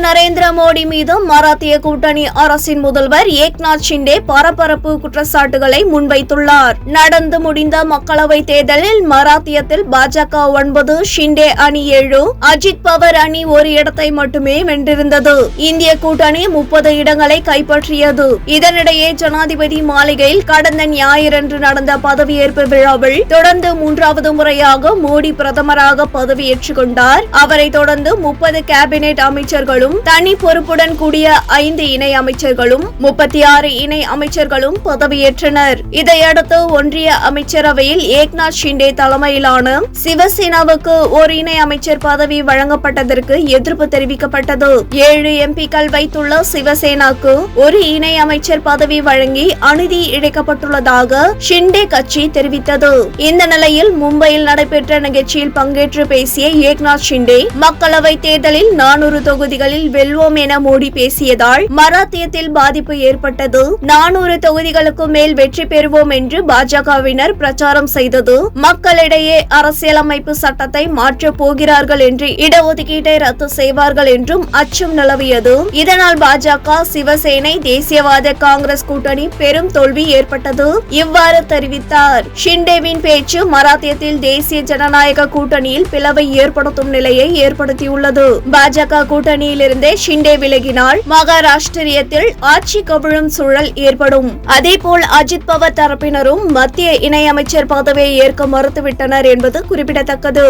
பிரதமர் நரேந்திர மோடி மீது மராத்திய கூட்டணி அரசின் முதல்வர் ஏக்நாத் ஷிண்டே பரபரப்பு குற்றச்சாட்டுகளை முன்வைத்துள்ளார். நடந்து முடிந்த மக்களவைத் தேர்தலில் மராத்தியத்தில் பாஜக 9, ஷிண்டே அணி 7, அஜித் பவர் அணி 1 இடத்தை மட்டுமே வென்றிருந்தது. இந்திய கூட்டணி 30 இடங்களை கைப்பற்றியது. இதனிடையே ஜனாதிபதி மாளிகையில் கடந்த ஞாயிறன்று நடந்த பதவியேற்பு விழாவில் தொடர்ந்து 3வது முறையாக மோடி பிரதமராக பதவியேற்றுக் கொண்டார். அவரை தொடர்ந்து 30 கேபினெட் அமைச்சர்களும் தனி பொறுப்புடன் கூடிய 5 இணை அமைச்சர்களும் 36 இணை அமைச்சர்களும் பதவியேற்றனர். இதையடுத்து ஒன்றிய அமைச்சரவையில் ஏக்நாத் ஷிண்டே தலைமையிலான சிவசேனாவுக்கு ஒரு இணை அமைச்சர் பதவி வழங்கப்பட்டதற்கு எதிர்ப்பு தெரிவிக்கப்பட்டது. 7 எம்பிக்கள் வைத்துள்ள சிவசேனாக்கு ஒரு இணை அமைச்சர் பதவி வழங்கி அநீதி இழைக்கப்பட்டுள்ளதாக ஷிண்டே கட்சி தெரிவித்தது. இந்த நிலையில் மும்பையில் நடைபெற்ற நிகழ்ச்சியில் பங்கேற்று பேசிய ஏக்நாத் ஷிண்டே மக்களவை தேர்தலில் 400 தொகுதிகளில் வெல்வோம் என மோடி பேசியதால் மராத்தியத்தில் பாதிப்பு ஏற்பட்டது. 400 தொகுதிகளுக்கு மேல் வெற்றி பெறுவோம் என்று பாஜகவினர் பிரச்சாரம் செய்தது. மக்களிடையே அரசியலமைப்பு சட்டத்தை மாற்றப் போகிறார்கள் என்று இடஒதுக்கீட்டை ரத்து செய்வார்கள் என்றும் அச்சம் நிலவியது. இதனால் பாஜக, சிவசேனை, தேசியவாத காங்கிரஸ் கூட்டணி பெரும் தோல்வி ஏற்பட்டது. இவ்வாறு தெரிவித்தார். ஷிண்டேவின் பேச்சு மராத்தியத்தில் தேசிய ஜனநாயக கூட்டணியில் பிளவை ஏற்படுத்தும் நிலையை ஏற்படுத்தியுள்ளது. பாஜக கூட்டணியிலிருந்தே ஷிண்டே விலகினால் மகாராஷ்டிரியத்தில் ஆட்சி கவிழும் சூழல் ஏற்படும். அதேபோல் அஜித் பவர் தரப்பினரும் மத்திய இணையமைச்சர் பதவியை ஏற்க மறுத்துவிட்டனர் என்பது குறிப்பிடத்தக்கது.